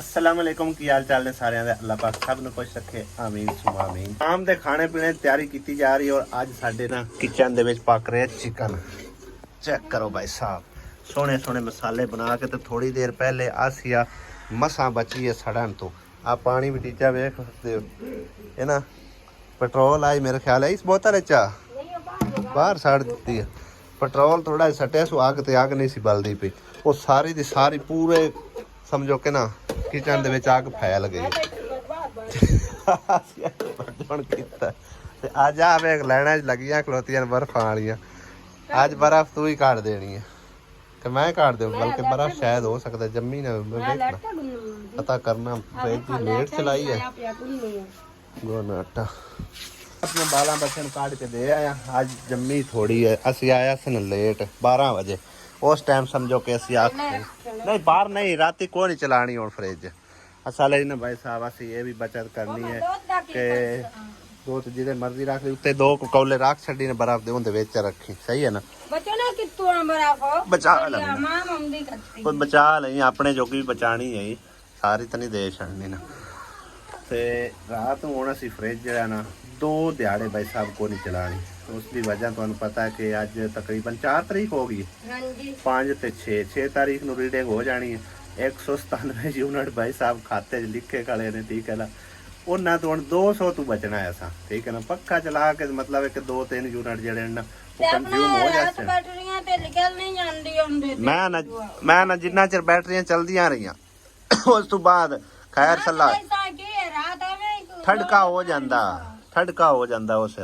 अस्सलामुअलैकुम की हाल चाल ने सारे अल्लाह पाक सब ਨੂੰ खुश ਰੱਖੇ ਆਮੀਨ ਸੁਮਾ ਆਮੀਨ। ਸ਼ਾਮ ਦੇ ਖਾਣੇ ਪੀਣੇ ਦੀ ਤਿਆਰੀ ਕੀਤੀ ਜਾ ਰਹੀ ਹੈ ਔਰ ਅੱਜ ਸਾਡੇ ਨਾ ਕਿਚਨ ਦੇ ਵਿੱਚ ਪੱਕ ਰਿਹਾ ਚਿਕਨ। ਚੈੱਕ ਕਰੋ ਭਾਈ ਸਾਹਿਬ, ਸੋਹਣੇ ਸੋਹਣੇ ਮਸਾਲੇ ਬਣਾ ਕੇ ਤੇ ਥੋੜੀ ਦੇਰ ਪਹਿਲੇ ਆਸੀਆ ਮਸਾਂ ਬਚੀ ਹੈ ਸੜਨ ਤੋਂ। ਆ ਪਾਣੀ ਵੀ ਟੀਚਾ ਵੇਖ ਸਕਦੇ ਹੋ ਇਹ ਨਾ ਪੈਟਰੋਲ ਆਈ ਮੇਰੇ ਖਿਆਲ ਹੈ ਇਸ ਬੋਤਲ ਚ ਬਾਹਰ ਛੱਡ ਦਿੱਤੀ ਹੈ। ਪੈਟਰੋਲ ਥੋੜਾ ਸਟਿਆ ਸੋ ਅੱਗ ਤੇ ਅੱਗ ਨਹੀਂ ਸੀ ਬਲਦੀ ਪਈ, ਉਹ ਸਾਰੀ ਦੀ ਸਾਰੀ ਪੂਰੇ ਸਮਝੋ ਕਿ ਨਾ किचन ਦੇ ਵਿੱਚ ਅੱਗ ਫੈਲ ਗਈ। ਹੁਣ ਕੀਤਾ ਤੇ ਅੱਜ ਆ ਵੇਖ ਲੈਣਾ ਲੱਗੀਆਂ ਖਲੋਤੀਆਂ ਬਰਫਾਂ ਵਾਲੀਆਂ। ਅੱਜ ਬਰਫ ਤੂੰ ਹੀ ਕਾਟ ਦੇਣੀ ਹੈ ਤੇ ਮੈਂ ਕਾਟ ਦੇਵਾਂ, ਬਲਕਿ ਬਰਫ ਸ਼ਾਇਦ ਹੋ ਸਕਦਾ ਜੰਮੀ ਨਾ ਵੇਖਣਾ ਪਤਾ ਕਰਨਾ। ਫੇਰ ਲੇਟ ਚਲਾਈ ਹੈ ਗੋਨਾਟਾ ਆਪਣੇ ਬਾਲਾਂ ਬੱਚੇ ਨੂੰ ਕਾਟ ਕੇ ਦੇ ਆਇਆ। ਅੱਜ ਜੰਮੀ ਥੋੜੀ ਹੈ। ਅਸੀਂ ਆਇਆ ਸਨ ਲੇਟ 12 ਵਜੇ, उस टाइम समझो कि असि आख नहीं बाहर नहीं राती को नहीं चलानी और फ्रिज असल है ना भाई साहब। असि ये भी बचत करनी है कि दूध जिदे मर्जी रख ली उत्ते 2 कौले रख छड़ी ने बर्फ दे उंदे विच रखी। सही है ना बचना कित्तों बर्फ बचा ले बचा नहीं अपने जोगी भी बचानी है सारी तो नहीं दे छड़नी ना। ते रात नूं हुण असि फ्रिज जिहड़ा ना 2 दिहाड़े भाई साहब को नहीं चलानी। उसकी वजह तुहानू पता है कि अज तकरीबन 4 तारीख हो गई, 5 ते 6 तारीख नू रीडिंग हो जानी है। 197 यूनिट भाई साहब खाते लिखे खड़े ने, ठीक है ना। उन्होंने तो हम 200 तू बचना है सा, ठीक है ना। पक्का चला के मतलब है कि 2-3 यूनिट जेडे ना कंज्यूम हो जाते। मैं ना जिन्ना चिर बैटरियां चलदियां रहियां उस तो बाद खैर सलाह ठड़का हो जाता उस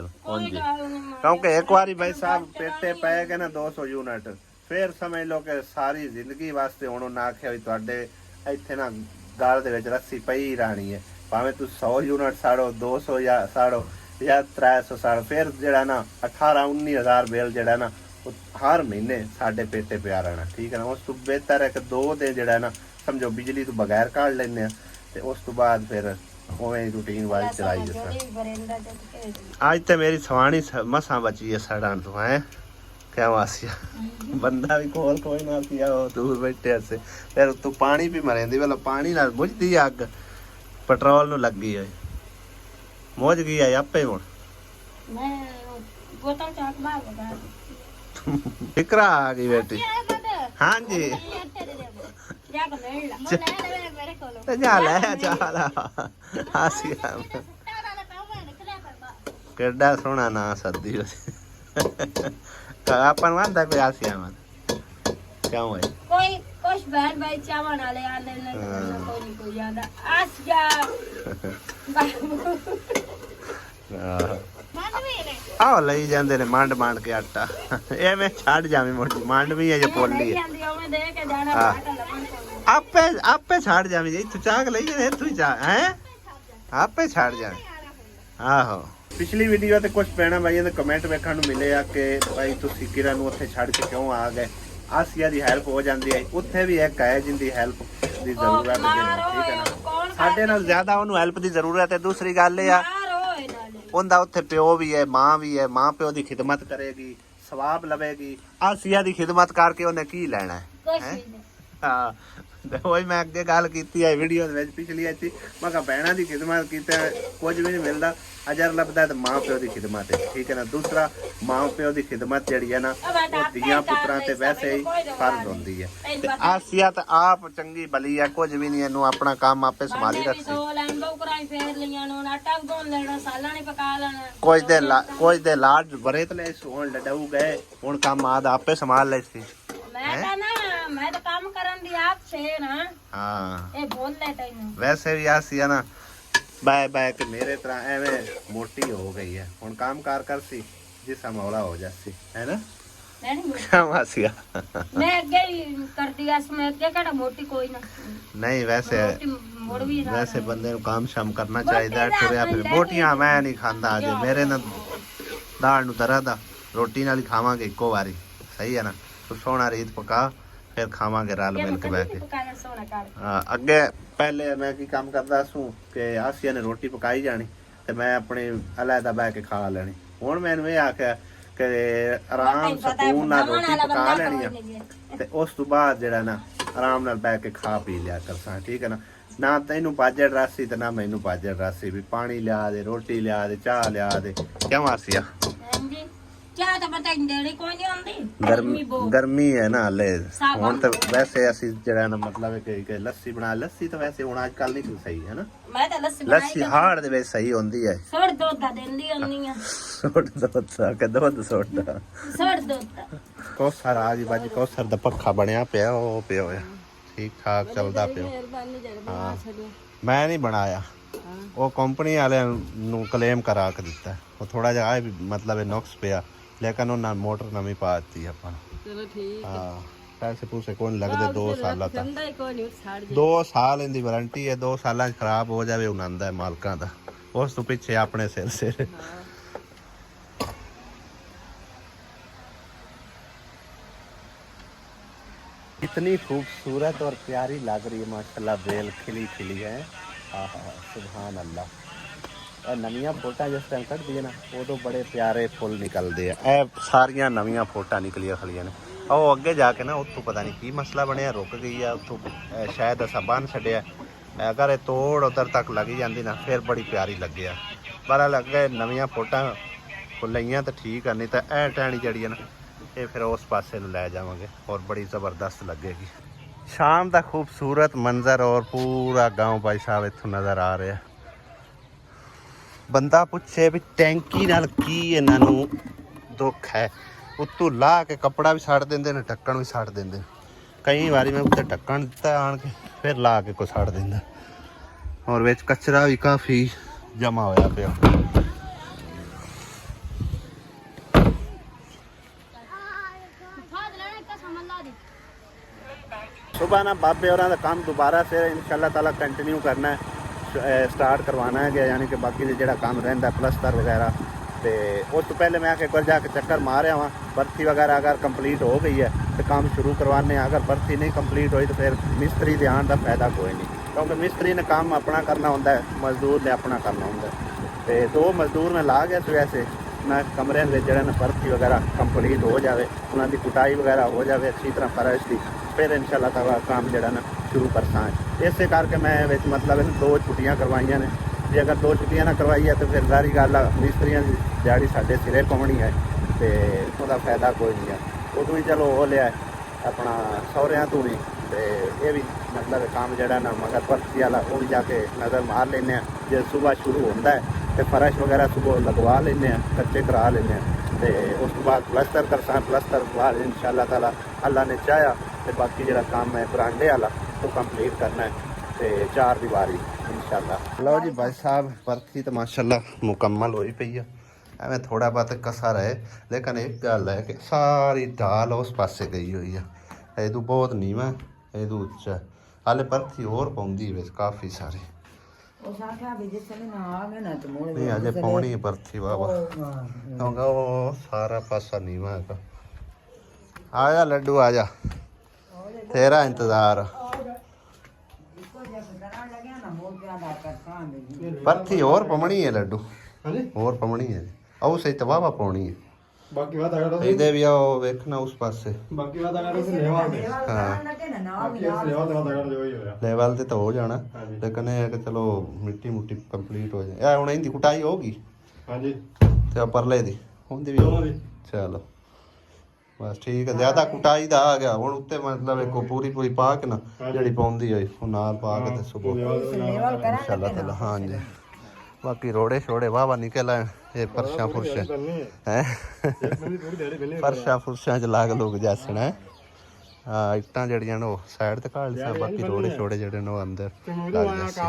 क्योंकि एक बार भाई साहब पेटे पै गए ना 200 यूनिट फिर समझ लो कि सारी जिंदगी वास्ते हुण ना आख्या भी तुहाडे इत्थे ना गल दे विच रस्सी पई रहनी है। भावें तुम 100 यूनिट साड़ो 200 या साड़ो या 300 साड़ो, फिर जेड़ा ना 18-19 हज़ार बिल जेड़ा ना हर महीने साडे पेटे पिया रहना, ठीक है ना। उस तो बेहतर है कि 2 दिन जेड़ा ना समझो बिजली तो बगैर काट लेने ते उस तो बाद फिर रूटीन वाइज चलाई। आज तो मेरी सवानी मसा बची है सड़न तो है क्या वासिया बंदा भी कोल कोई ना किया हो दूर बैठे से फिर तू पानी भी मरेंदी वाला पानी ना बुझदी अग पेट्रोल नु लग गई है मुझ गई है आपे हुण मैं बोतल चाक मार फिकरा आ गई बेटी। हां जी केड़ा सोहना ना सदी अपन आंदा कोई आसिया क्यों है कोई कुछ बहन भाई चावल वाले आले कोई आंदा आसिया आओ लई जांदे ने मांड मांड के आटा एवें छड़ जावी मोटी मांड भी है जो पोली है आपे आपे छड़ जावी जी तू चाक लई जाने तू चा हैं आपे छड़ जावे। आहो पिछली वीडियो ते कुछ पैना भाई ने कमेंट वेखण नु मिले आ कि भाई तुसी किरण नु उत्थे छड़ के क्यों आ गए। आसिया दी हेल्प हो जांदी है उत्थे भी एक है जिंदी हेल्प दी जरूरत है, ठीक है ना। साडे नाल ज्यादा ओनु हेल्प दी जरूरत है। दूसरी गल है उनका उत्थे प्यो भी है मां प्यो की खिदमत करेगी सवाब लवेगी। आसिया की खिदमत करके उन्हें की लेना है। हाँ वही मैं अगे गल की वीडियो पिछली आई मैं कहा भैणा की खिदमत की कुछ भी नहीं मिलता, अजर लभदा है तो मां प्यो की खिदमत है, ठीक है ना। दूसरा मां प्यो की खिदमत जी है ना वो धियां पुत्रां ते वैसे ही फर्ज होंदी है। ते आसिया तो आप चंगी भली है कुछ भी नहीं है अपना काम आपे संभाली रखती। कुछ दे लाड बरेत ले हुण लडाऊ गए हुण काम आद आपे संभाल ले सी। मैं तो काम करन दी आप से ना। हां ए बोल ले तैनू वैसे भी आसिया ना बाय बाय के मेरे तरह एवें मोटी हो गई है हुण काम कार कर सी जिसा मौला हो जासी है ना। क्या आसिया मैं अगे कर दिया मैं अगे केड़ा मोटी कोई ना नहीं वैसे बंदे नु काम शाम करना चाहिए। टुरिया फिर मोटियां मैं नहीं खांदा अजे मेरे ना दाल नु दर्द रोटी नाल ही खावांगे इको बारी, सही है ना। तो सोना रीत पका फिर खावांगे रल मिल के बैठ के। अगे पहले मैं की काम करदा सू कि आसिया ने रोटी पकाई जानी ते मैं अपने अलहदा बह के खा लेनी। हुण मैनूं ये आख्या कि आराम सकून नाल रोटी पका लेनी है ते उस तो बाद जेड़ा ना आराम नाल बैठ के खा पी लिया करसां, ठीक है ना। ਨਾ ਤੈਨੂੰ ਪਾਜੜ ਰਾਸੀ ਤੇ ਨਾ ਮੈਨੂੰ ਪਾਜੜ ਰਾਸੀ ਵੀ ਪਾਣੀ ਲਿਆ ਦੇ, ਰੋਟੀ ਲਿਆ ਦੇ, ਚਾਹ ਲਿਆ ਦੇ, ਕਿਉਂ ਆਸੀਆ? ਹਾਂਜੀ ਚਾਹ ਤਾਂ ਪਤਾ ਨਹੀਂ ਦੇਣੀ ਕੋਈ ਨਹੀਂ ਆਉਂਦੀ ਗਰਮੀ ਹੈ ਨਾ ਹਲੇ। ਹੁਣ ਤਾਂ ਵੈਸੇ ਅਸੀਂ ਜਿਹੜਾ ਨਾ ਮਤਲਬ ਹੈ ਕਿ ਲੱਸੀ ਬਣਾ, ਲੱਸੀ ਤਾਂ ਵੈਸੇ ਹੁਣ ਅੱਜ ਕੱਲ ਨਹੀਂ ਸਹੀ ਹੈ ਨਾ। ਮੈਂ ਤਾਂ ਲੱਸੀ ਹਾੜ ਦੇ ਵਿੱਚ ਸਹੀ ਹੁੰਦੀ ਹੈ। ਸੜ ਦੁੱਧ ਦਾ ਦਿੰਦੀ ਹੁੰਦੀ ਆ। ਸੋੜ ਦੁੱਧ ਸੋੜਾ ਸੜ ਦੁੱਧ ਕੋਸਰ ਆ ਜੀ ਬਾਜੀ, ਕੋਸਰ ਦਾ ਪੱਖਾ ਬਣਿਆ ਪਿਆ, ਉਹ ਪਿਆ ਹੋਇਆ ਠੀਕ ਠਾਕ ਚੱਲਦਾ ਪਿਆ। ਹਾਂ ਮੈਂ ਨਹੀਂ ਬਣਾਇਆ, ਉਹ ਕੰਪਨੀ ਵਾਲਿਆਂ ਨੂੰ ਕਲੇਮ ਕਰਾ ਕੇ ਦਿੱਤਾ। ਉਹ ਥੋੜਾ ਜਿਹਾ ਆਏ ਮਤਲਬ ਨੁਕਸ ਪਿਆ, ਲੇਕਿਨ ਉਹਨਾਂ ਮੋਟਰ ਨਵੀਂ ਪਾ ਦਿੱਤੀ ਆਪਾਂ। ਚਲੋ ਠੀਕ ਹੈ। ਹਾਂ ਪੈਸੇ ਪੂਸੇ ਕੋਈ ਲੱਗਦੇ 2 ਸਾਲਾਂ ਤੱਕ। 2 ਸਾਲ ਇਹਦੀ ਵਾਰੰਟੀ ਹੈ, 2 ਸਾਲਾਂ 'ਚ ਖਰਾਬ ਹੋ ਜਾਵੇ ਉਹਨਾਂ ਦਾ ਮਾਲਕਾਂ ਦਾ, ਉਸ ਤੋਂ ਪਿੱਛੇ ਆਪਣੇ ਸਿਰ इतनी खूबसूरत और प्यारी लग रही है माशाल्लाह, बेल खिली खिली है। आहा सुभान अल्लाह। नवियां फोटा जिस टाइम कट दी ना उदों बड़े प्यारे फुल निकलते हैं। ए सारियां नवियां फोटा निकलिया खलियां ने। ਉਹ ਅੱਗੇ ਜਾ ਕੇ ਨਾ ਉੱਥੋਂ ਪਤਾ ਨਹੀਂ ਕੀ ਮਸਲਾ ਬਣਿਆ, ਰੁਕ ਗਈ ਆ ਉੱਥੋਂ, ਸ਼ਾਇਦ ਅਸਾਂ ਬੰਨ ਛੱਡਿਆ। ਅਗਰ ਇਹ ਤੋੜ ਉਧਰ ਤੱਕ ਲੱਗੀ ਜਾਂਦੀ ਨਾ ਫਿਰ ਬੜੀ ਪਿਆਰੀ ਲੱਗਿਆ। ਪਰ ਲੱਗੇ ਨਵੀਆਂ ਫੋਟਾਂ ਲਈਆਂ ਤਾਂ ਠੀਕ ਆ, ਨਹੀਂ ਤਾਂ ਇਹ ਟਹਿਣੀ ਜਿਹੜੀ ਹੈ ਨਾ ਇਹ ਫਿਰ ਉਸ ਪਾਸੇ ਨੂੰ ਲੈ ਜਾਵਾਂਗੇ और बड़ी ज़बरदस्त लगेगी। शाम का खूबसूरत मंजर और पूरा गांव भाई साहब इत्थों नज़र आ रहा। बंदा पूछे भी टैंकी नाल की इन्हां नूं दुख है, उत्तों ला के कपड़ा भी साड़ देंदे ने, ढक्कन भी साड़ देंदे। कई बारी मैं उत्ते ढक्कन दिता आन के फिर ला के कोई साड़ देंदा, और विच कचरा भी काफ़ी जमा होया पिया। सुबह ना बाबे और काम दोबारा से इंशाल्लाह ताला कंटिन्यू करना है, स्टार्ट करवाना है कि यानी कि बाकी जो काम रहा प्लस्तर वगैरह। तो उस तो पहले मैं एक बार जाके चक्कर मार आवा, बर्थी वगैरह अगर कंप्लीट हो गई है तो काम शुरू करवाने। अगर बर्थी नहीं कंप्लीट हुई तो फिर मिस्त्री के आने का फायदा कोई नहीं, क्योंकि मिस्त्री ने काम अपना करना होंदा है, मजदूर ने अपना करना होंदा है। तो 2 मजदूर में ला गया तो वैसे ना कमरे में जो बर्थी वगैरह कंप्लीट हो जाए, उन्होंने कुटाई वगैरह हो जाए अच्छी तरह फर्श की, फिर इंशाल्लाह ताला काम जो ना शुरू कर सा। इस करके मैं मतलब 2 छुट्टियां करवाइया ने। जे अगर 2 छुट्टियां ना करवाई है तो फिर सारी गल मिस्त्रियों की दिहाड़ी साढ़े सिरे पानी है, तो उसका फायदा कोई नहीं है। उदों ही चलो वो लिया अपना सौरियां तो भी, तो ये भी मतलब काम जड़ा ना मगर बर्फी वाला वो भी जाके नज़र मार लें। जो सुबह शुरू होता है तो फर्श वगैरह सुबह लगवा लें, कच्चे करा लें, तो उस बाद प्लस्तर कर सा, प्लस्तर बाद इंशाल्लाह ताला अल्लाह ने चाहा तो बाकी जो काम है बरांडे वाला तो कंप्लीट करना है, तो 4 दीवारी इंशाल्लाह। लो जी भाई साहब बर्फी तो माशाल्लाह मुकम्मल हो पई है, एवं थोड़ा बहुत कसर है, लेकिन एक गल है कि सारी ढाल उस पासे गई हुई है। इदू बहुत नीवा इदू उच्चा, हाले बर्फी होर पाउंदी है काफ़ी सारी। नहीं अजे पाउनी है बर्फी बाबा, क्योंकि वो सारा पासा नीवा है। आजा लड्डू आजा, तेरा इंतजार। बर्फी और पमनी है लड्डू, और पमनी है और सही तवावा पाउनी है। बाकी बात अगर इधर भी आओ देखना उस पास से, बाकी बात अगर उसे लेवल दे, हां लेवल ते तो हो जाना, लेकिन ये कि चलो मिट्टी मुट्टी कंप्लीट हो जाए। हुन इंदी कुटाई होगी। हां जी ते परले दी हुंदी भी चलो बस ठीक है। ज्यादा कुटाई दा आ गया हुन उत्ते मतलब एक पूरी पूरी पा के ना जेड़ी पाउंदी होई हुन नाल पा के ते सुबह इंशाल्लाह ताला। हां जी बाकी रोड़े छोड़े वाह वाह निकल आए, ये फरशा फुरशा है फरशा फुरशा च लाग लोग जैसना है। हाँ इट्टां जड़ियां नो साइड ते काल सा, बाकी रोड़े छोड़े जड़े नो अंदर लग जैसे।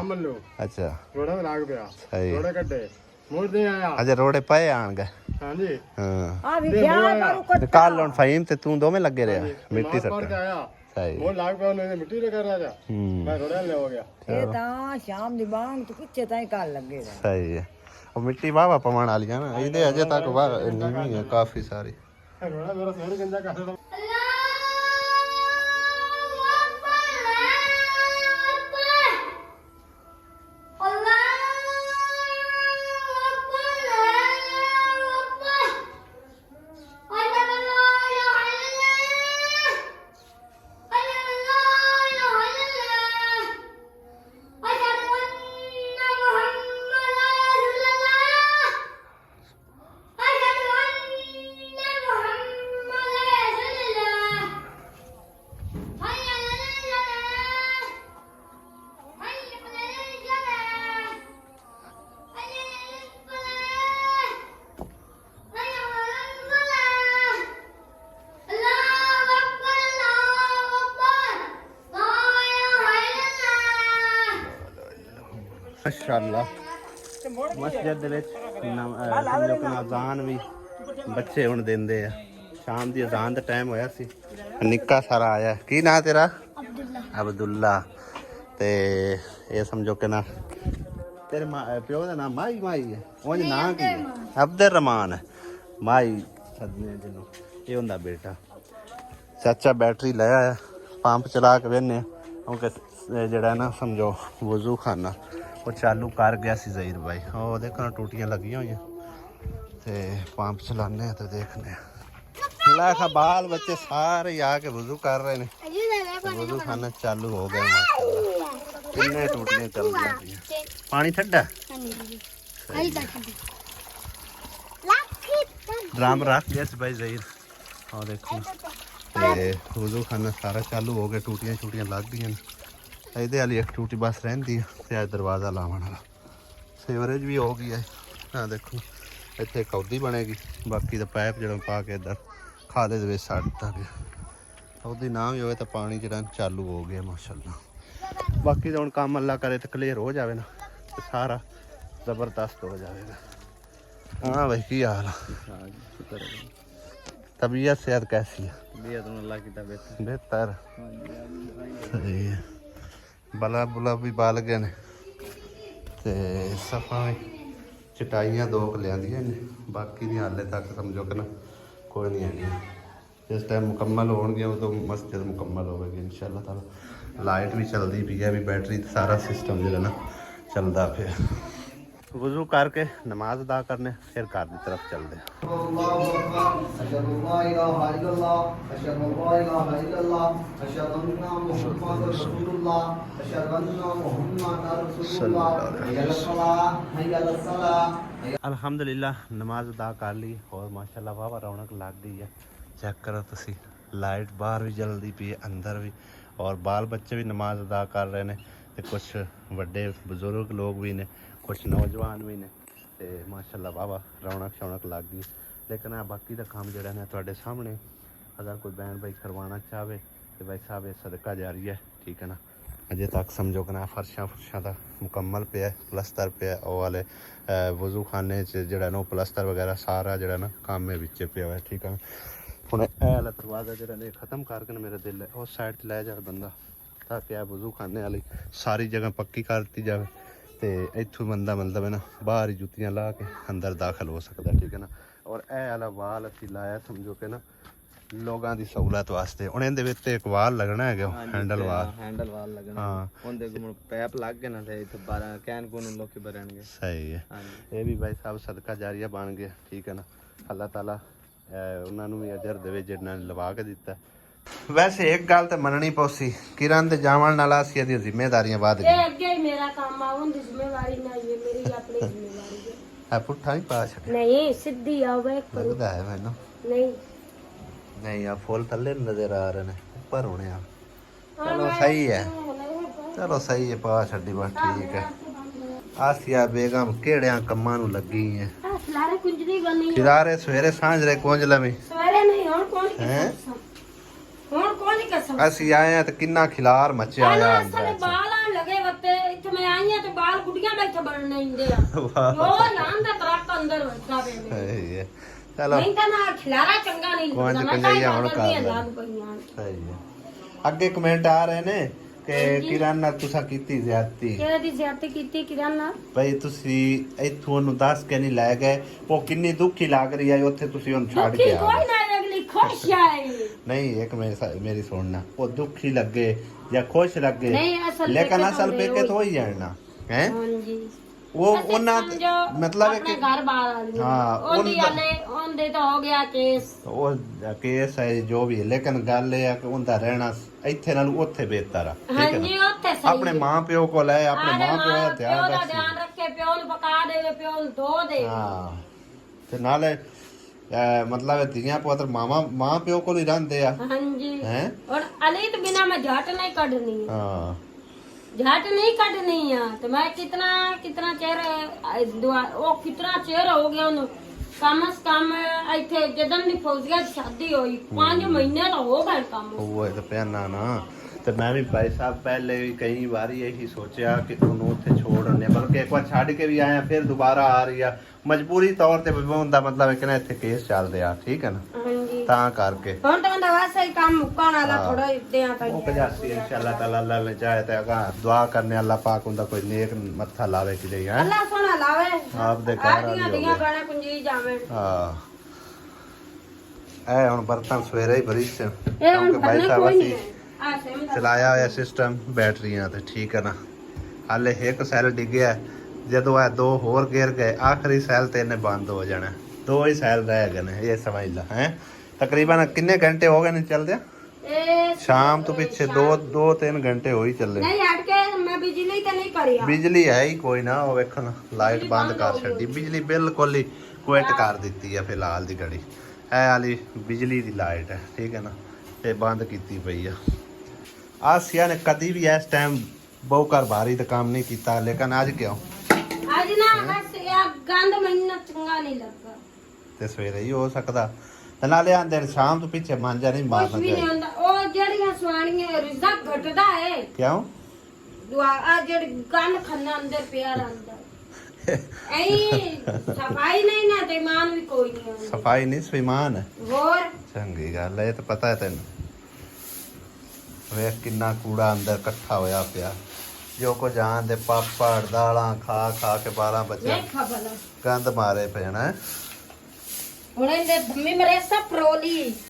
अच्छा रोड़ा लाग गया सही रोड़े कड्डे मोड़ दे आया अजे रोड़े पए आण गए। हां जी हां आ भी क्या करू काल लोन फहीम ते तू दो में लगे रहा मिट्टी सट्ट सही वो लाग पे ने मिट्टी लगा राजा मैं रोड़ा ले हो गया। ये ता शाम दी बांग तो किच्चे ताई काल लगे रहा सही है। और मिट्टी वावा पवाण वाली है ना, इदे अजे तक वाह नीवी है काफी सारी। रोड़ा मेरा सिर गंजा कर दो। ਮਾਸ਼ਾਅੱਲਾ ਮਸਜਿਦ ਦੇ ਵਿੱਚ ਸਮਝੋ ਕਿ ਅਜ਼ਾਨ ਵੀ ਬੱਚੇ ਹੁਣ ਦਿੰਦੇ ਆ। ਸ਼ਾਮ ਦੀ ਅਜ਼ਾਨ ਦਾ ਟਾਈਮ ਹੋਇਆ ਸੀ, ਨਿੱਕਾ ਸਾਰਾ ਆਇਆ। ਕੀ ਨਾਂ ਤੇਰਾ? ਅਬਦੁੱਲਾ। ਤੇ ਇਹ ਸਮਝੋ ਕਿ ਨਾ ਤੇਰੇ ਪਿਓ ਦਾ ਨਾਮ ਮਾਈ ਹੈ, ਉਹ ਨਾਂ ਕੀ ਹੈ? ਅਬਦੁਰ ਰਹਿਮਾਨ ਹੈ। ਮਾਈ ਸਦਨੇ ਜਿਹਨੂੰ ਇਹ ਹੁੰਦਾ ਬੇਟਾ। ਚਾਚਾ ਬੈਟਰੀ ਲੈ ਆਇਆ, ਪੰਪ ਚਲਾ ਕੇ ਵੇਨੇ ਕਿਉਂਕਿ ਜਿਹੜਾ ਨਾ ਸਮਝੋ ਵਜ਼ੂ ਖਾਨਾ ਉਹ ਚਾਲੂ ਕਰ ਗਿਆ ਸੀ ਜ਼ਹੀਰ ਭਾਈ। ਉਹ ਦੇਖੋ ਟੂਟੀਆਂ ਲੱਗੀਆਂ ਹੋਈਆਂ ਤੇ ਪੰਪ ਚਲਾਉਂਦੇ ਆ ਤੇ ਦੇਖਦੇ ਆ। ਲੈ ਖਾ ਬਾਲ ਬੱਚੇ ਸਾਰੇ ਆ ਕੇ ਵਜ਼ੂ ਕਰ ਰਹੇ ਨੇ। ਵਜ਼ੂ ਖਾਨਾ ਚਾਲੂ ਹੋ ਗਿਆ ਮਾਸ਼ਾਅੱਲਾ। ਕਿੰਨੇ ਟੂਟੀਆਂ ਚੱਲਦੀਆਂ ਪਈਆਂ। ਪਾਣੀ ਠੰਡਾ ਡਰਮ ਰੱਖ ਗਿਆ ਸੀ ਭਾਈ ਜ਼ਹੀਰ। ਆਹ ਦੇਖੋ ਤੇ ਵਜ਼ੂ ਖਾਨਾ ਸਾਰਾ ਚਾਲੂ ਹੋ ਗਿਆ। ਟੂਟੀਆਂ ਲੱਗ ਗਈਆਂ ਨੇ। ਇਹਦੇ ਵਾਲੀ ਇੱਕ ਟੂਟੀ ਬਸ ਰਹਿੰਦੀ ਆ ਤੇ ਅੱਜ ਦਰਵਾਜ਼ਾ ਲਾਉਣ ਵਾਲਾ। ਸੀਵਰੇਜ ਵੀ ਹੋ ਗਈ ਹੈ। ਆਹ ਦੇਖੋ ਇੱਥੇ ਕੌਦੀ ਬਣੇਗੀ। ਬਾਕੀ ਦਾ ਪਾਈਪ ਜਿਹੜਾ ਪਾ ਕੇ ਇੱਧਰ ਖਾਲੇ ਦੇ ਵਿੱਚ ਛੱਡ ਦਿੱਤਾ ਗਿਆ। ਉਹਦੀ ਨਾ ਵੀ ਹੋਵੇ ਤਾਂ ਪਾਣੀ ਜਿਹੜਾ ਚਾਲੂ ਹੋ ਗਿਆ ਮਾਸ਼ਾਅੱਲਾ। ਬਾਕੀ ਤਾਂ ਹੁਣ ਕੰਮ ਅੱਲਾ ਕਰੇ ਤਾਂ ਕਲੀਅਰ ਹੋ ਜਾਵੇ ਨਾ ਤੇ ਸਾਰਾ ਜ਼ਬਰਦਸਤ ਹੋ ਜਾਵੇਗਾ। हाँ भाई की हाल? तबीयत सेहत कैसी है? तबीयत अल्लाह की तबीयत बेहतर। सही है। बला बुला भी बाल गए ने ते सफा चटाइयाँ दो क लियांदियां ने। बाकी दी हाले तक समझो कि ना कोई नहीं है। जिस टाइम मुकम्मल होणगियां उदों मस्जिद मुकम्मल होवेगी इंशाअल्लाह ताला। लाइट भी चलती पई है, भी बैटरी सारा सिस्टम जो है ना चलता पे। वजू करके नमाज अदा करने फिर घर की तरफ चलते अल्हम्दुलिल्लाह नमाज अदा कर ली और माशाल्लाह वाह रौनक लग गई है। चेक करो तुसी लाइट बाहर भी जल्दी पी है, अंदर भी, और बाल बच्चे भी नमाज अदा कर रहे हैं। कुछ बड़े बुजुर्ग लोग भी ने, कुछ नौजवान भी ने ते माशाल्लाह वाह रौनक शौनक लग गई। लेकिन बाकी का काम जोड़ा ने तुहाडे सामने, अगर कोई बहन भाई करवाना चाहे तो भाई साहब ये सदका जारी है, ठीक है ना। अजे तक समझो कि ना फर्शां का मुकम्मल पे, प्लस्तर पे, वो वाले वजू खाने जोड़ा ना प्लस्तर वगैरह सारा जोड़ा ना काम में बिच पे हुआ है, ठीक है। हुण ये वाला दरवाज़ा जोड़ा ने खत्म करके ना मेरा दिल है उस साइड ते लै जाए बंदा, ताकि आ वजू खाने वाली सारी जगह पक्की कर दी जाए तो इत्थों बंदा मतलब है ना बाहर ही जुत्तियां ला के अंदर दाखिल हो सकता है, ठीक है ना। और यह वाला वाल असी लाया समझो कि ना लोगों की सहूलत वास्ते। हुण इहदे विच एक वाल लगना है, हैंडल वाल लगना। हाँ उहदे पैप लग गए ना ते इत्थे 12 कैन कून लोकी भरनगे। सही है। ये भी भाई साहब सदका जारिया बन गया, ठीक है ना। अल्लाह ताला उन्हां नूं भी अजर देवे जिन्हां ने लवा के दिता। वैसे एक गल तो मननी पौसी, किरण दे जावण नाल असीं दी जिम्मेदारियां वध गई। अगे ही मेरा काम आ, उनकी जिम्मेवारी नहीं है, मेरी अपनी जिम्मेवारी है। पुट्ठा ही पा छड़े नहीं सीधी आवे लगदा है मैनू। नहीं आ फुल थल्ले नजर आ रहे हैं, ऊपर होने आ। चलो सही है, चलो सही है, पा छड्डी बस ठीक है। आसिया बेगम केड़ियां कम्मां नूं लगी है। खिलारे कुंजरी बनी है, खिलारे सवेरे सांझरे कुंज लवी सवेरे नहीं हुण कौन हैं हुण कौन कसम। असी आए हैं तो किन्ना खिलार मचिया आया अंदर। बाल आन लगे वते इथे मैं आई हां तो बाल गुडियां बैठे बनने इंदे आ वो लान दा ट्रक अंदर बैठा पे सही है। चलो नहीं तो ना खिलारा चंगा नहीं लगदा, मैं कंजैया हुण कर सही है। अगे कमेंट आ रहे ने कि किरण नाल तुसा कीती ज्यादती। किहड़ी दी ज्यादती कीती किरण नाल? भाई तुसी इथों नु दस के नहीं ले गए, वो किन्नी दुखी लग रही है ओथे, तुसी उन छाड़ के आ कोई ना अगली खुश है। नहीं एक मेरी सुनना, वो दुखी लगे या खुश लगे लेकिन असल पे के तो ही जाना है। हां जी वो ओना मतलब है कि घर बाहर आ गई। हां ओंदे तो हो गया केस, वो केस है जो भी है, लेकिन गल है कि उनदा रहना इथे नाल ओथे बेहतर है, ठीक है ना। ओथे सही अपने मां प्यो को ले, अपने मां प्यो दा ध्यान रखे, प्यो नु पका दे, प्यो नु धो दे। हां ते नाले मतलब धियां पुत्र मां प्यो को ही रहंदे आ। हां जी हैं और अली तो बिना मैं झट नहीं कढनी। हां झट नहीं कटनी है तो मैं कितना चेहरा वो कितना चेहरा हो गया उन्हें कम से कम इथे जदन दी फौजिया शादी हुई 5 महीने तो हो गए काम वो है तो पहना ना ਤੇ ਮੈਂ ਵੀ ਭਾਈ ਸਾਹਿਬ ਪਹਿਲੇ ਵੀ ਕਈ ਵਾਰੀ ਇਹੀ ਸੋਚਿਆ ਕਿ ਉਹਨੂੰ ਉੱਥੇ ਛੋੜ ਆਉਂਦੇ, ਬਲਕਿ ਇੱਕ ਵਾਰ ਛੱਡ ਕੇ ਵੀ ਆਇਆ, ਫਿਰ ਦੁਬਾਰਾ ਆ ਰਹੀ ਆ ਮਜਬੂਰੀ ਤੌਰ ਤੇ ਵਿਭਾਉਣ ਦਾ ਮਤਲਬ ਹੈ ਕਿ ਨਾ ਇੱਥੇ ਕੇਸ ਚੱਲਦੇ ਆ, ਠੀਕ ਹੈ ਨਾ, ਹਾਂਜੀ ਤਾਂ ਕਰਕੇ ਹੁਣ ਤਾਂ ਬੰਦਾ ਵੈਸੇ ਹੀ ਕੰਮ ਮੁੱਕਣ ਵਾਲਾ ਹਾਂ। ਥੋੜਾ ਦਿਆਂ ਤਾਂ ਉਹ 85 इंशाल्लाह ताला अल्लाह ने चाहे तो अगा दुआ करने अल्लाह पाक उनका कोई नेक मत्था लावे कि है ਅੱਲਾ ਸੋਹਣਾ ਲਾਵੇ आप दे घर वाली ਆਦੀਆਂ हो ਦੀਆਂ गए। ਗਾਣਾ ਕੁੰਜੀ ਜਾਵੇ हाँ ਇਹ ਹੁਣ ਬਰਤਨ ਸਵੇਰੇ ਹੀ ਬਰੀ ਸੇ ਇਹ ਹੁਣ ਕਿਉਂਕਿ ਭਾਈ ਬੰਨੇ ਸਾਹਿਬ ਕੋਈ ਅਸੀਂ ਨਹੀਂ ਆ ਸੇਮ ਦਾ ਚਲਾਇਆ ਹੋਇਆ ਸਿਸਟਮ ਬੈਟਰੀਆਂ ਤੇ, ਠੀਕ ਹੈ ਨਾ। ਹਾਲੇ ਇੱਕ ਸੈੱਲ ਡਿੱਗਿਆ, ਜਦੋਂ ਇਹ ਦੋ ਹੋਰ ਗਿਰ ਗਏ ਆਖਰੀ ਸੈੱਲ ਤੇ ਇਹਨੇ ਬੰਦ ਹੋ ਜਾਣਾ, ਦੋ ਹੀ ਸੈੱਲ ਰਹਿ ਗਏ ਨੇ, ਇਹ ਸਮਝ ਲਾ ਹੈ। ਤਕਰੀਬਨ ਕਿੰਨੇ ਘੰਟੇ ਹੋ ਗਏ ਨੇ ਚੱਲਦਿਆਂ? ਇਹ ਸ਼ਾਮ ਤੋਂ ਪਿੱਛੇ 2-3 ਘੰਟੇ ਹੋ ਹੀ ਚੱਲੇ। ਨਹੀਂ ਹਟ ਕੇ ਮੈਂ ਬਿਜਲੀ ਤੇ ਨਹੀਂ ਕਰਿਆ ਬਿਜਲੀ ਹੈ ਹੀ ਕੋਈ ਨਾ, ਉਹ ਵੇਖੋ ਨਾ ਲਾਈਟ ਬੰਦ ਕਰ ਛੱਡੀ, ਬਿਜਲੀ ਬਿਲਕੁਲ ਹੀ ਕੁਇਟ ਕਰ ਦਿੱਤੀ ਆ ਫਿਲਹਾਲ ਦੀ ਘੜੀ। ਇਹ ਵਾਲੀ ਬਿਜਲੀ ਦੀ ਲਾਈਟ ਹੈ, ਠੀਕ ਹੈ ਨਾ, ਤੇ ਬੰਦ ਕੀਤੀ ਪਈ ਆ। ਆਸਿਆ ਨੇ ਕਦੀ ਵੀ ਇਸ ਟਾਈਮ ਬਹੁ ਘਰ ਬਾਰੀ ਦਾ ਕੰਮ ਨਹੀਂ ਕੀਤਾ, ਲੇਕਿਨ ਅੱਜ ਕਿਉਂ? ਅੱਜ ਨਾ ਬਸ ਇਹ ਗੰਦ ਮੈਨੂੰ ਚੰਗਾ ਨਹੀਂ ਲੱਗਾ, ਤੇ ਸਵੇਰੇ ਹੀ ਹੋ ਸਕਦਾ, ਤੇ ਨਾਲੇ ਆਂਦੇ ਨੇ ਸ਼ਾਮ ਤੋਂ ਪਿੱਛੇ ਮਾਂਜਾ ਨਹੀਂ ਕੁਝ ਮਾਰਨਾ ਵੀ ਨਹੀਂ ਚਾਹੀਦਾ। ਹੁੰਦਾ। ਉਹ ਜਿਹੜੀਆਂ ਸਵਾਣੀਆਂ ਰਿਜ਼ਾ ਘਟਦਾ ਹੈ ਕਿਉਂ? ਦੁਆ ਆ ਜਿਹੜੀ ਗੰਦ ਖੰਨਾ ਅੰਦਰ ਪਿਆ ਰਹਿੰਦਾ ਐ ਸਫਾਈ ਨਹੀਂ ਨਾ ਤੇ ਮਾਨ ਵੀ ਕੋਈ ਨਹੀਂ ਆਉਂਦਾ। ਸਫਾਈ ਨਹੀਂ ਸਵੀਮਾਨ ਹੈ, ਹੋਰ ਚੰਗੀ ਗੱਲ ਹੈ, ਇਹ ਤਾਂ ਪਤਾ ਹੈ ਤੈਨੂੰ। ਵੇਖ ਕਿੰਨਾ ਕੂੜਾ ਅੰਦਰ ਇਕੱਠਾ ਹੋਇਆ ਪਿਆ, ਜੋ ਕੋ ਜਾਣ ਦੇ ਪਾਪੜ ਦਾਲਾਂ ਖਾ ਖਾ ਕੇ 12 ਬੱਚੇ ਨਹੀਂ ਖਬਰ ਗੰਦ ਮਾਰੇ ਪਏ ਨਾ। ਹੁਣ ਇਹਦੇ ਧੰਮੀ ਮਰੇ ਸਭ ਫਰੋਲੀ